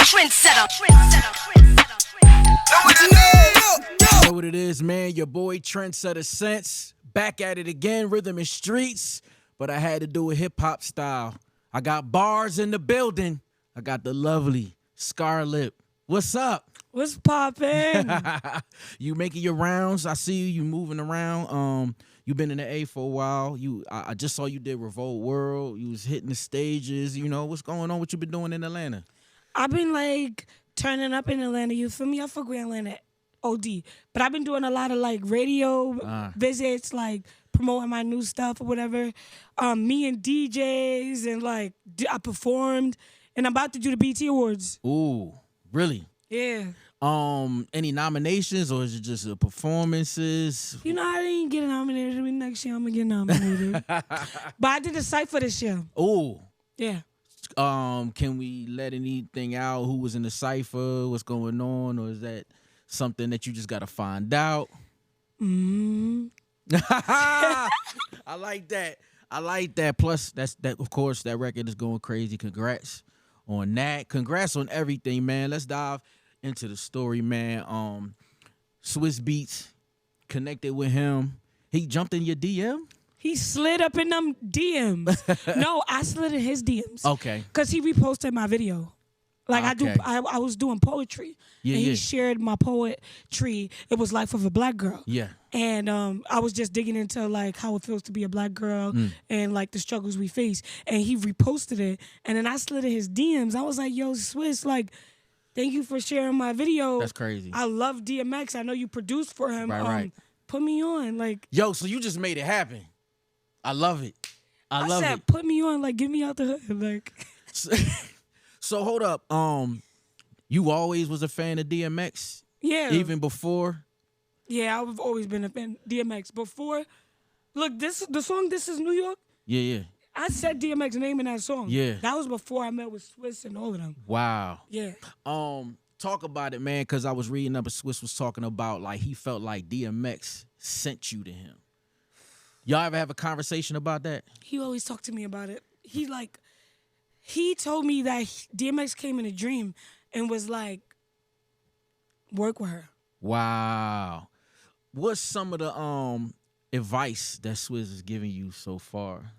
Know what it is, man? Your boy TrendsetterSense back at it again, rhythm and streets. But I had to do it hip hop style. I got bars in the building. I got the lovely Scarlett. What's up? What's poppin'? You making your rounds? I see you moving around. You've been in the A for a while. I just saw you did Revolt World. You was hitting the stages. You know what's going on? What you been doing in Atlanta? I've been like turning up in Atlanta. You feel me? I fuck with Atlanta OD. But I've been doing a lot of like radio visits, like promoting my new stuff or whatever. Me and DJs and like I performed, and I'm about to do the BT Awards. Ooh, really? Yeah. Any nominations or is it just performances? You know, I didn't get nominated. Next year I'm gonna get nominated. But I did a cypher this year. Ooh. Yeah. Can we let anything out? Who was in the cypher? What's going on? Or is that something that you just gotta find out? I like that. I like that. Plus, that of course that record is going crazy. Congrats on that. Congrats on everything, man. Let's dive into the story, man. Swizz Beatz connected with him. He jumped in your DM? He slid up in them DMs. No, I slid in his DMs. Okay. Because he reposted my video. Like Okay. I was doing poetry. Yeah, and he yeah. shared my poetry. It was Life of a Black Girl. Yeah. And I was just digging into like how it feels to be a black girl and like the struggles we face. And he reposted it. And then I slid in his DMs. I was like, yo, Swizz, like, thank you for sharing my video. That's crazy. I love DMX. I know you produced for him. Right. Put me on. Like, Yo, so you just made it happen. I love it. I love said, it. put me on. Like, get me out the hood. Like, So hold up. You always was a fan of DMX? yeah. Even before? Yeah, I've always been a fan of DMX. Before, look, the song This Is New York, Yeah. I said DMX name in that song. Yeah. That was before I met with Swizz and all of them. Wow. Yeah. Talk about it, man, because I was reading up and Swizz was talking about like he felt like DMX sent you to him. Y'all ever have a conversation about that? He always talked to me about it. He told me that DMX came in a dream and was like, work with her. Wow. What's some of the advice that Swizz is giving you so far?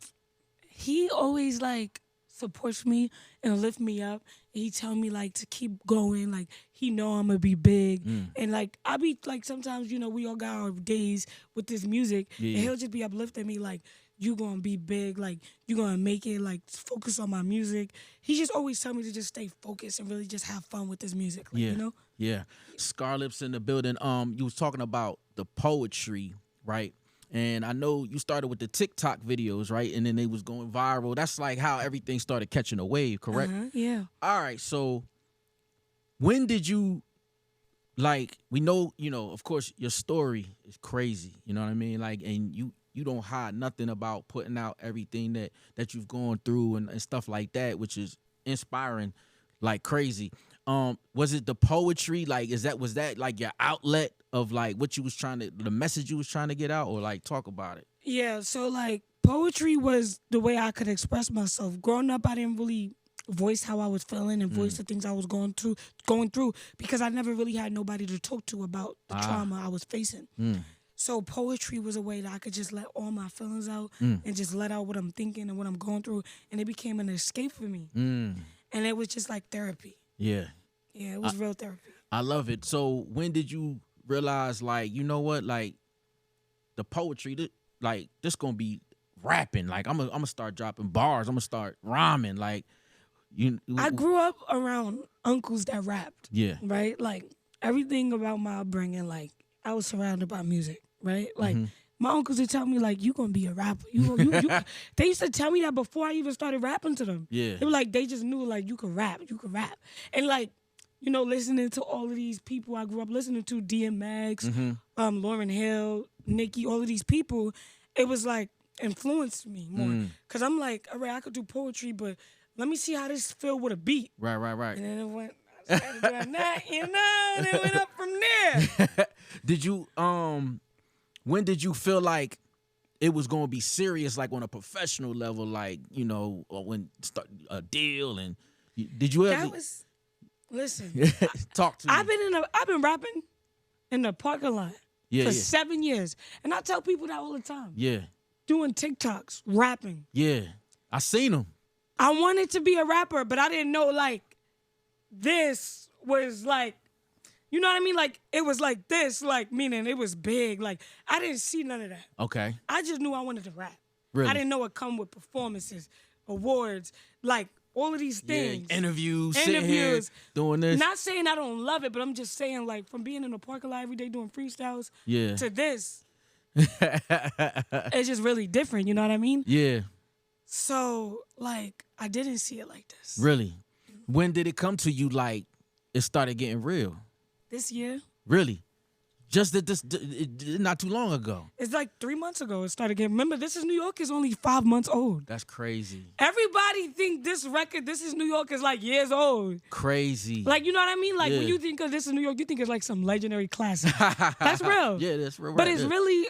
He always like supports me and lift me up. And he tell me like to keep going. Like he know I'm gonna be big. And like I be like sometimes, you know, we all got our days with this music. Yeah. And he'll just be uplifting me like, you gonna be big, like you gonna make it, like focus on my music. He just always tell me to just stay focused and really just have fun with this music. Like, Yeah. you know? Yeah. Scarlett's in the building. You was talking about the poetry, right? And I know you started with the TikTok videos, right? And then they was going viral. That's like how everything started catching a wave, correct? Yeah. All right. So when did you, like, we know, you know, of course, your story is crazy. You know what I mean? Like, and you don't hide nothing about putting out everything that you've gone through and stuff like that, which is inspiring like crazy. Was it the poetry? Like, was that like your outlet of like what you was the message you was trying to get out, or like talk about it? Yeah, so like poetry was the way I could express myself. Growing up, I didn't really voice how I was feeling and voice the things I was going through because I never really had nobody to talk to about the trauma I was facing. So poetry was a way that I could just let all my feelings out and just let out what I'm thinking and what I'm going through, and it became an escape for me. And it was just like therapy. Yeah. Yeah, it was real therapy. I love it. So when did you realize, like, you know what, like the poetry, like this gonna be rapping? Like I'm gonna start dropping bars. I'm gonna start rhyming. Like I grew up around uncles that rapped. Yeah. Right. Like everything about my upbringing, like I was surrounded by music. Right. Like my uncles would tell me like, you gonna be a rapper. You They used to tell me that before I even started rapping to them. Yeah. They were like, they just knew like you could rap, and like. You know, listening to all of these people I grew up listening to, DMX, Lauryn Hill, Nicki, all of these people, it was like influenced me more. Cause I'm like, all right, I could do poetry, but let me see how this feel with a beat. Right. And then it went, I started doing that, you know, and it went up from there. Did you when did you feel like it was gonna be serious, like on a professional level, like, you know, or when start a deal, and did you ever? That was Listen, Talk to me. I've been rapping in the parking lot for 7 years, and I tell people that all the time. Yeah. Doing TikToks, rapping. Yeah. I seen them. I wanted to be a rapper, but I didn't know like this was like, you know what I mean? Like it was like this, like meaning it was big. Like I didn't see none of that. Okay. I just knew I wanted to rap. Really? I didn't know it come with performances, awards, like all of these things. Yeah, interviews, sitting here doing this. Not saying I don't love it, but I'm just saying like from being in the parking lot every day doing freestyles to this, it's just really different. You know what I mean? Yeah. So like I didn't see it like this. Really? When did it come to you like it started getting real? This year. Really? Just that not too long ago. It's like 3 months ago it started getting. Remember, This Is New York is only 5 months old. That's crazy. Everybody think this record, This Is New York, is like years old. Crazy. Like, you know what I mean? Like when you think of This Is New York, you think it's like some legendary classic. That's real. Yeah, that's real. But it's really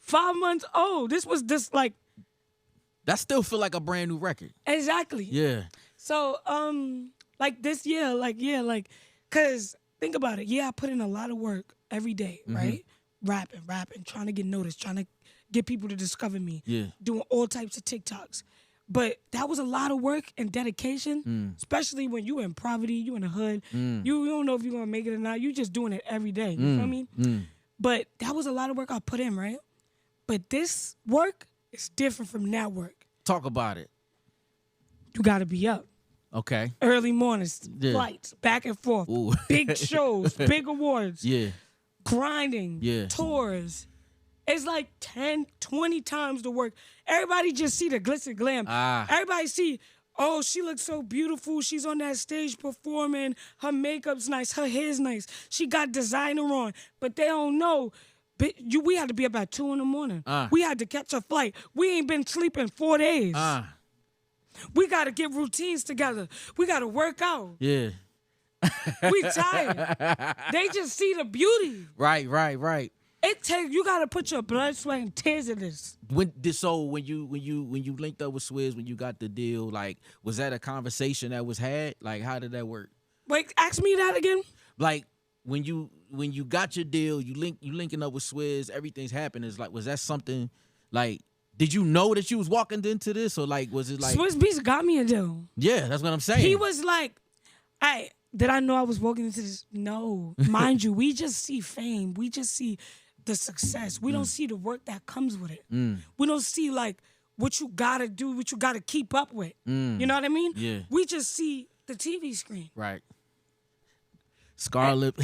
5 months old. This was just like. That still feel like a brand new record. Exactly. Yeah. So, like this year, cause think about it. Yeah, I put in a lot of work every day, right? Rapping, trying to get noticed, trying to get people to discover me. Yeah. Doing all types of TikToks. But that was a lot of work and dedication, especially when you in poverty, you in the hood. You don't know if you're gonna make it or not. You just doing it every day. You feel me? But that was a lot of work I put in, right? But this work is different from that work. Talk about it. You gotta be up. Okay. Early mornings, flights, back and forth, Ooh. big shows, big awards, Yeah. grinding, tours. It's like 10, 20 times the work. Everybody just see the glitz and glam. Everybody see, oh, she looks so beautiful. She's on that stage performing. Her makeup's nice. Her hair's nice. She got designer on. But they don't know. We had to be up at 2 in the morning. We had to catch a flight. We ain't been sleeping 4 days. We got to get routines together. We got to work out. Yeah. We tired. They just see the beauty. Right. You got to put your blood, sweat, and tears in this. When you linked up with Swizz, when you got the deal, like, was that a conversation that was had? Like, how did that work? Wait, ask me that again. Like, when you got your deal, you linking up with Swizz, everything's happening. Is like, was that something like? Did you know that you was walking into this, or like, was it like Swizz Beatz got me a deal? Yeah, that's what I'm saying. He was like, did I know I was walking into this? No. Mind you, we just see fame. We just see the success. We don't see the work that comes with it. We don't see like what you gotta do, what you gotta keep up with. You know what I mean? Yeah. We just see the TV screen. Right. Scarlett.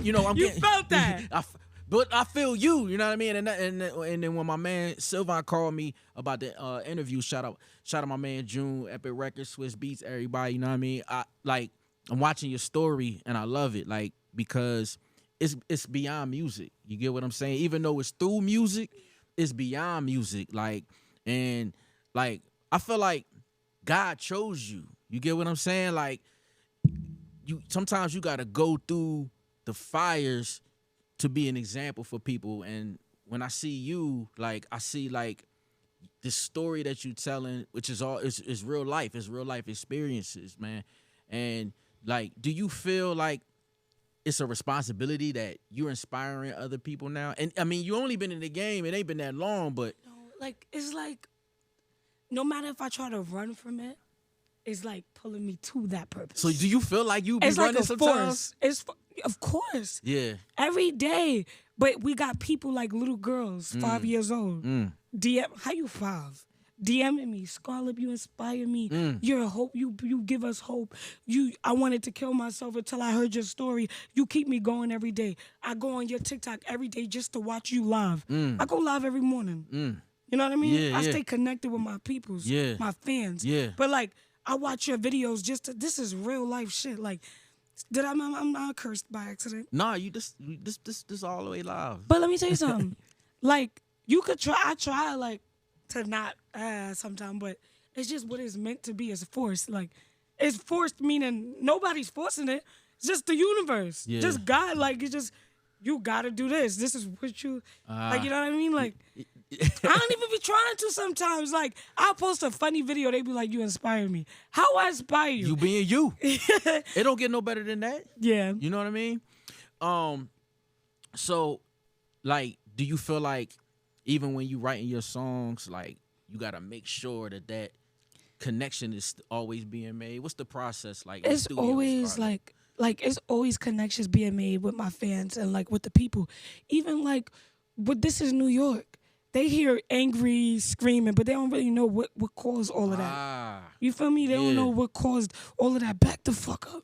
You felt that. But I feel you know what I mean? And then when my man Sylvan called me about the interview, shout out my man June, Epic Records, Swizz Beatz, everybody, you know what I mean? I'm watching your story and I love it, like, because it's beyond music. You get what I'm saying? Even though it's through music, it's beyond music. Like, and like I feel like God chose you. You get what I'm saying? Like, sometimes you gotta go through the fires to be an example for people. And when I see you, like, I see like this story that you telling, which is real life. It's real life experiences, man. And like, do you feel like it's a responsibility that you're inspiring other people now? And I mean, you only been in the game, it ain't been that long, but like, it's like, no matter if I try to run from it, it's like pulling me to that purpose. So do you feel like you be running sometimes? Of course. Yeah. Every day. But we got people like little girls, 5 years old. DM, how you 5? DMing me, Scarlett, you inspire me. You're a hope. You give us hope. I wanted to kill myself until I heard your story. You keep me going every day. I go on your TikTok every day just to watch you live. I go live every morning. You know what I mean? Yeah, I stay connected with my peoples, my fans. Yeah. But like, I watch your videos this is real life shit. Like, I'm not cursed by accident. Nah, you this all the way live. But let me tell you something. Like, you could try. I try like to not sometimes, but it's just what it's meant to be. It's forced. Like, it's forced meaning nobody's forcing it. It's just the universe. Yeah. Just God. Like, it's just you gotta do this. This is what you like. You know what I mean? Like, I don't even be trying to sometimes. Like, I'll post a funny video. They be like, you inspire me. How I inspire you? You being you. It don't get no better than that. Yeah. You know what I mean? So, like, do you feel like even when you writing your songs, like, you got to make sure that connection is always being made? What's the process like? It's always like it's always connections being made with my fans and like with the people. Even like, but this is New York. They hear angry screaming, but they don't really know what caused all of that. You feel me? They don't know what caused all of that. Back the fuck up.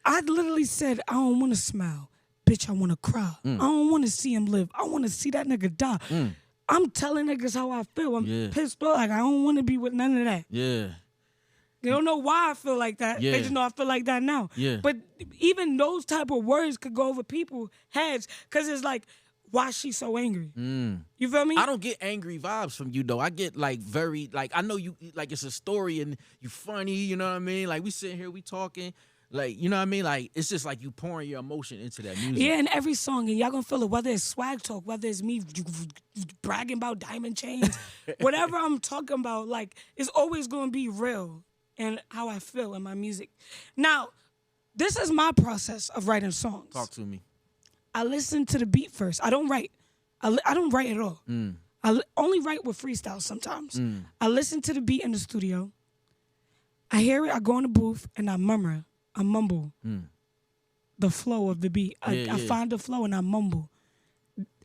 I literally said, I don't want to smile. Bitch, I want to cry. I don't want to see him live. I want to see that nigga die. I'm telling niggas how I feel. I'm pissed off. Like, I don't want to be with none of that. Yeah. They don't know why I feel like that. Yeah. They just know I feel like that now. Yeah. But even those type of words could go over people's heads because it's like, why she so angry? You feel me? I don't get angry vibes from you, though. I get, like, very, like, I know you, like, it's a story and you funny, you know what I mean? Like, we sitting here, we talking. Like, you know what I mean? Like, it's just like you pouring your emotion into that music. Yeah, in every song, and y'all gonna feel it, whether it's swag talk, whether it's me bragging about diamond chains, whatever I'm talking about, like, it's always gonna be real and how I feel in my music. Now, this is my process of writing songs. Talk to me. I listen to the beat first. I don't write. I don't write at all. I only write with freestyle sometimes. I listen to the beat in the studio. I hear it, I go in the booth, and I mumble the flow of the beat. I find the flow and I mumble.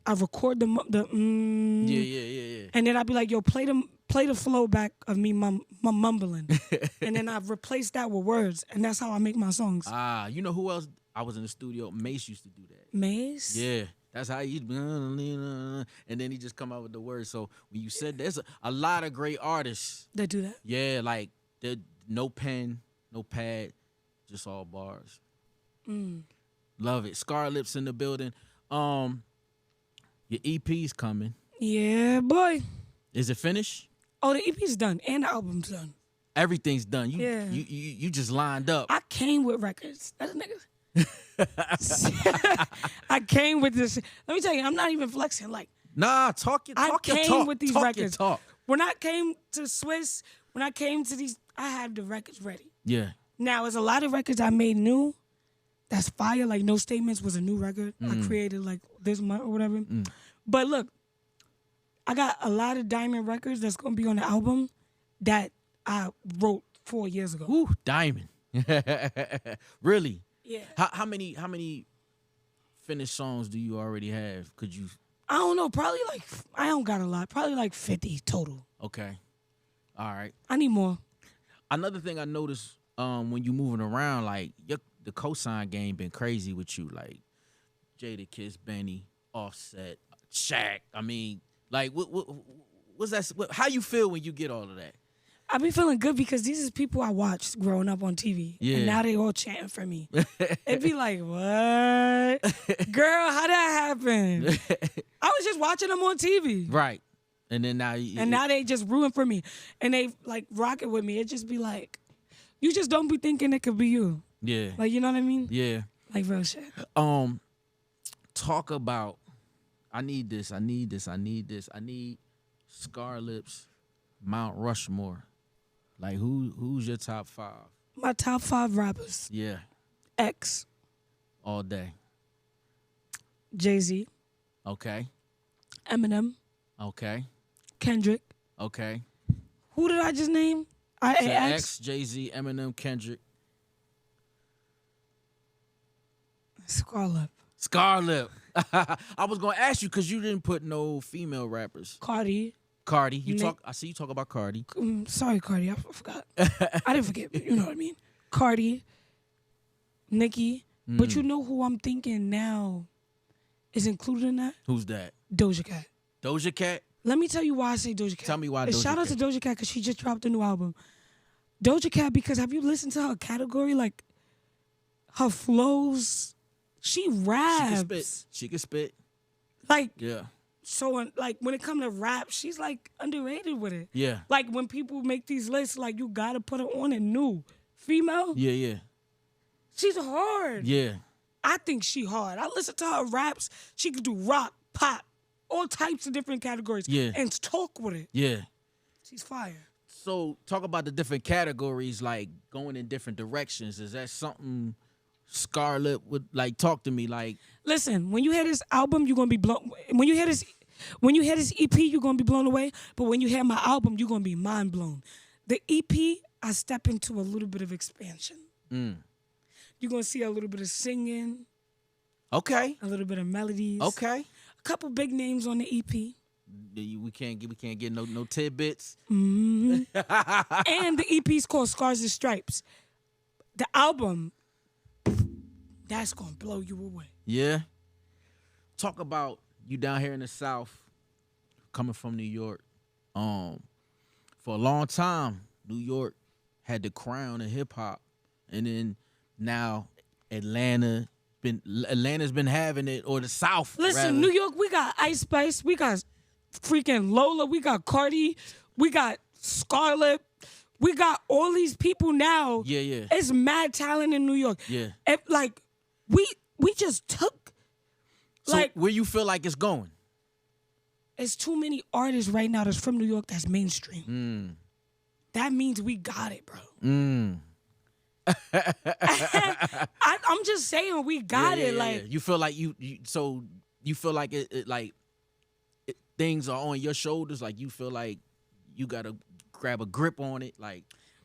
I record the Yeah. and then I'd be like, yo, play the flow back of me mumbling. And then I've replaced that with words, and that's how I make my songs. You know who else? I was in the studio. Mace used to do that. Mace? Yeah. That's how he, and then he just come out with the words. So when you said there's a lot of great artists That do that? Yeah, like no pen, no pad, just all bars. Love it. Scar Lips in the building. Your EP's coming. Yeah, boy. Is it finished? Oh, the EP's done and the album's done. Everything's done. You just lined up. I came with records. That's niggas. I came with this. Let me tell you, I'm not even flexing. Like, talk your talk. I came with these records. Talk. When I came to Swizz, when I came to these, I had the records ready. Yeah. Now, there's a lot of records I made new. That's fire. Like, No Statements was a new record I created like this month or whatever. But look, I got a lot of Diamond records that's gonna be on the album that I wrote 4 years ago. Ooh, Diamond. Really? Yeah. How many finished songs do you already have? Could you? I don't know. Probably like, I don't got a lot. Probably like 50 total. Okay. All right. I need more. Another thing I noticed when you moving around, like the cosign game been crazy with you, like Jada Kiss, Benny, Offset, Shaq. I mean, like what's that? How you feel when you get all of that? I be feeling good because these is people I watched growing up on TV. Yeah. And now they all chanting for me. It'd be like, what? Girl, how that happen? I was just watching them on TV. Right. And then now now they just ruin for me. And they like rocking with me. It just be like, you just don't be thinking it could be you. Yeah. Like, you know what I mean? Yeah. Like real shit. Talk about I need this. I need Scar Lips, Mount Rushmore. Like who's your top 5? My top 5 rappers. Yeah. X. All day. Jay-Z. Okay. Eminem. Okay. Kendrick. Okay. Who did I just name? X, Jay-Z, Eminem, Kendrick. Scarlett. Scarlett. I was gonna ask you because you didn't put no female rappers. Cardi. I see you talk about Cardi. Sorry, Cardi. I forgot. I didn't forget. You know what I mean? Cardi. Nicki. But you know who I'm thinking now is included in that? Who's that? Doja Cat. Doja Cat? Let me tell you why I say Doja Cat. Tell me why Doja Cat. Shout out to Doja Cat because she just dropped a new album. Doja Cat, because have you listened to her category? Like, her flows, she raps. She can spit. Like, yeah. So, like, when it comes to rap, she's, like, underrated with it. Yeah. Like, when people make these lists, like, you got to put her on it new. Female? Yeah. She's hard. Yeah. I think she hard. I listen to her raps. She could do rock, pop, all types of different categories. Yeah. And talk with it. Yeah. She's fire. So talk about the different categories, like going in different directions. Is that something Scarlett would like? Talk to me, like. Listen, when you hear this album, you're gonna be blown. When you hear this EP, you're gonna be blown away. But when you hear my album, you're gonna be mind blown. The EP, I step into a little bit of expansion. You're gonna see a little bit of singing. Okay. A little bit of melodies. Okay. A couple big names on the EP. We can't get no tidbits. And the EP's called Scars and Stripes. The album, that's gonna blow you away. Yeah. Talk about you down here in the South, coming from New York. For a long time, New York had the crown of hip hop, and then now Atlanta's been having it, or the South. Listen, rather. New York, we got Ice Spice, we got freaking Lola, we got Cardi, we got Scarlett, we got all these people now. Yeah. It's mad talent in New York. Yeah. Like we just took. So like where you feel like it's going? It's too many artists right now that's from New York that's mainstream. That means we got it, bro. I'm just saying we got it. Like you feel like you feel like things are on your shoulders. Like you feel like you gotta grab a grip on it. Like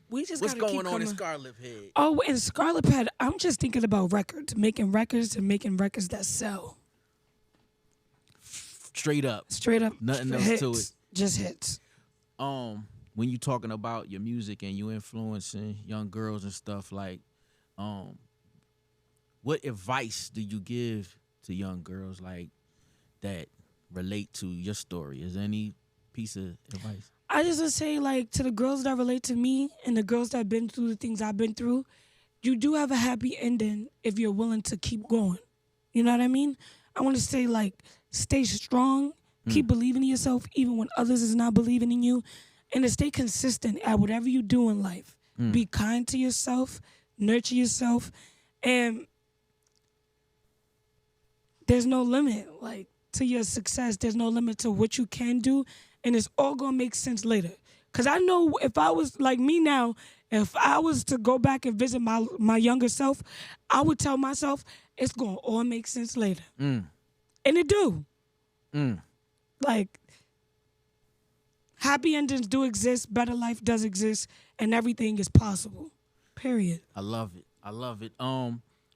we just what's gotta going keep on in coming. Scarlet Head? Oh, in Scarlet Head, I'm just thinking about records, making records that sell. Straight up, nothing else hits, to it. Just hits. When you talking about your music and you influencing young girls and stuff, like, what advice do you give to young girls like that relate to your story? Is there any piece of advice? I just would say, like, to the girls that relate to me and the girls that have been through the things I've been through, you do have a happy ending if you're willing to keep going. You know what I mean? I want to say, like, stay strong, keep believing in yourself even when others is not believing in you, and to stay consistent at whatever you do in life. Be kind to yourself, nurture yourself, and there's no limit, like, to your success. There's no limit to what you can do, and it's all gonna make sense later. Because I know if I was like me now, if I was to go back and visit my younger self, I would tell myself it's gonna all make sense later. And it do. Like, happy endings do exist, better life does exist, and everything is possible. Period. I love it.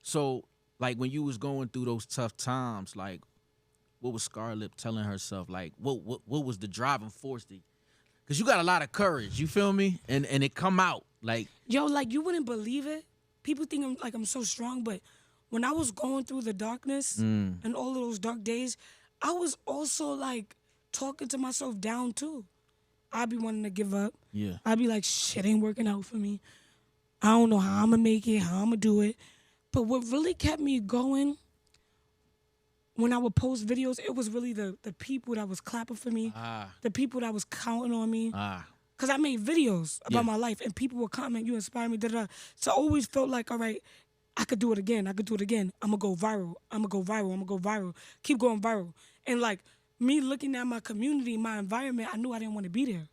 So like when you was going through those tough times, like what was Scarlett telling herself? Like what was the driving force? Because you got a lot of courage, you feel me? And it come out like, yo, like, you wouldn't believe it. People think I'm so strong, but when I was going through the darkness and all of those dark days, I was also like talking to myself down too. I'd be wanting to give up. Yeah. I'd be like, shit ain't working out for me. I don't know how I'm gonna make it, how I'm gonna do it. But what really kept me going when I would post videos, it was really the people that was clapping for me, the people that was counting on me. Because I made videos about my life, and people would comment, you inspire me, da-da. So I always felt like, all right, I could do it again. I'm going to go viral. Keep going viral. And, like, me looking at my community, my environment, I knew I didn't want to be there.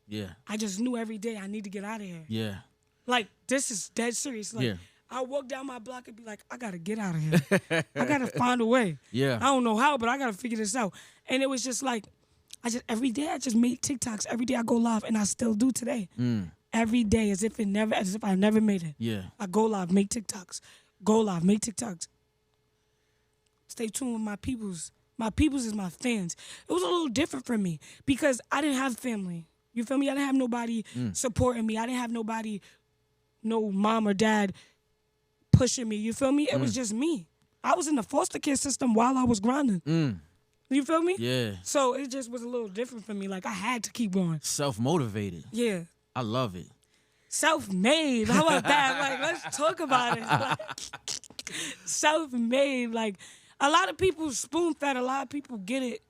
Yeah. I just knew every day I need to get out of here. Yeah. Like, this is dead serious. Like, I walk down my block and be like, I got to get out of here. I got to find a way. Yeah. I don't know how, but I got to figure this out. And it was just like, every day I just made TikToks. Every day I go live, and I still do today. Every day, as if I never made it. Yeah. I go live, make TikToks. Go live, make TikToks. Stay tuned with my peoples. My peoples is my fans. It was a little different for me because I didn't have family. You feel me? I didn't have nobody supporting me. I didn't have nobody, no mom or dad pushing me. You feel me? It was just me. I was in the foster care system while I was grinding. You feel me? Yeah. So it just was a little different for me. Like, I had to keep going. Self-motivated. Yeah. I love it. Self-made. How about that? Like, let's talk about it. Like, self-made. Like, a lot of people spoon-fed. A lot of people get it.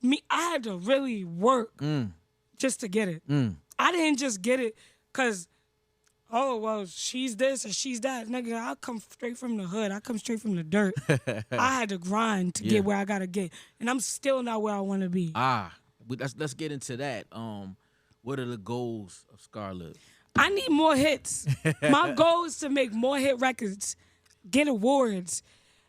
Me, I had to really work just to get it. I didn't just get it because oh, well, she's this or she's that. Nigga, I come straight from the hood. I come straight from the dirt. I had to grind to get where I got to get. And I'm still not where I want to be. Let's get into that. What are the goals of Scarlett? I need more hits. My goal is to make more hit records, get awards,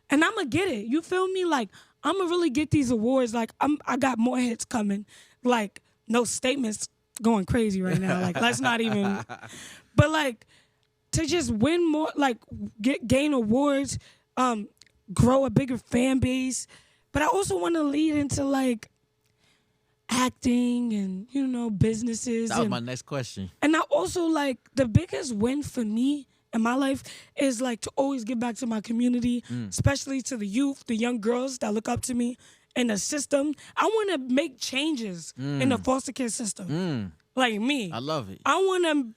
and I'm going to get it. You feel me? Like, I'm going to really get these awards. Like, I got more hits coming. Like, no statements going crazy right now. Like, let's not even. But, like, to just win more, like, gain awards, grow a bigger fan base. But I also want to lead into, like, acting and, you know, businesses. That was my next question. And I also, like, the biggest win for me in my life is, like, to always give back to my community, especially to the youth, the young girls that look up to me in the system. I want to make changes in the foster care system. Like me. I love it. I want to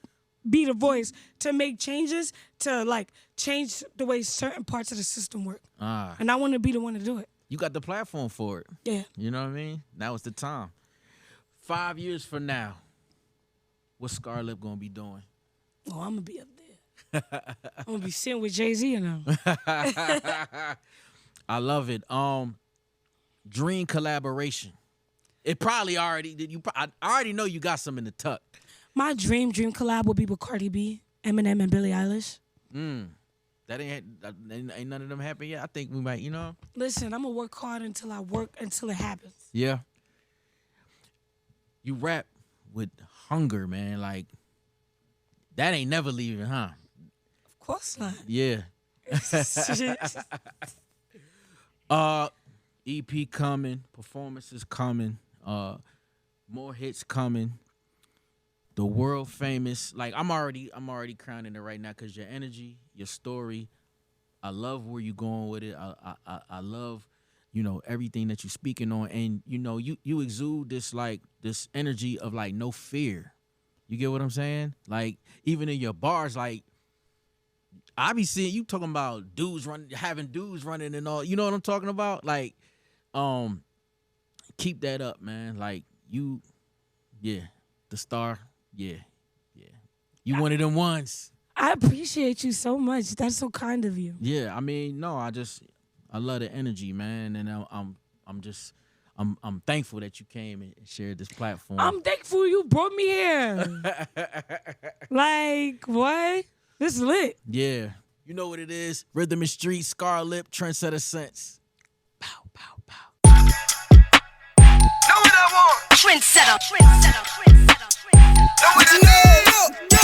be the voice to make changes, to, like, change the way certain parts of the system work. And I want to be the one to do it. You got the platform for it. Yeah. You know what I mean? Now is the time. 5 years from now, what's Scarlett gonna be doing? Oh, I'm gonna be up there. I'm gonna be sitting with Jay-Z and them. I love it. Dream collaboration. It probably already did. I already know you got some in the tuck. My dream collab will be with Cardi B, Eminem, and Billie Eilish. That ain't none of them happen yet. I think we might, you know. Listen, I'm gonna work hard until it happens. Yeah. You rap with hunger, man. Like, that ain't never leaving, huh? Of course not. Yeah. EP coming, performances coming, more hits coming. The world famous. Like, I'm already crowning it right now because your energy, your story. I love where you're going with it. I love, you know, everything that you're speaking on. And, you know, you exude this energy of, like, no fear. You get what I'm saying? Like, even in your bars, like, I be seeing you talking about having dudes running and all. You know what I'm talking about? Like, keep that up, man. Like, the star, yeah. You one of them ones. I appreciate you so much. That's so kind of you. Yeah, I mean, no, I love the energy, man, and I'm thankful that you came and shared this platform. I'm thankful you brought me here. Like, what? This is lit. Yeah. You know what it is. Rhythm and Street, Scarlett, TrendsetterSense. Pow, pow, pow. Know what I want? Trendsetter. Know what I need?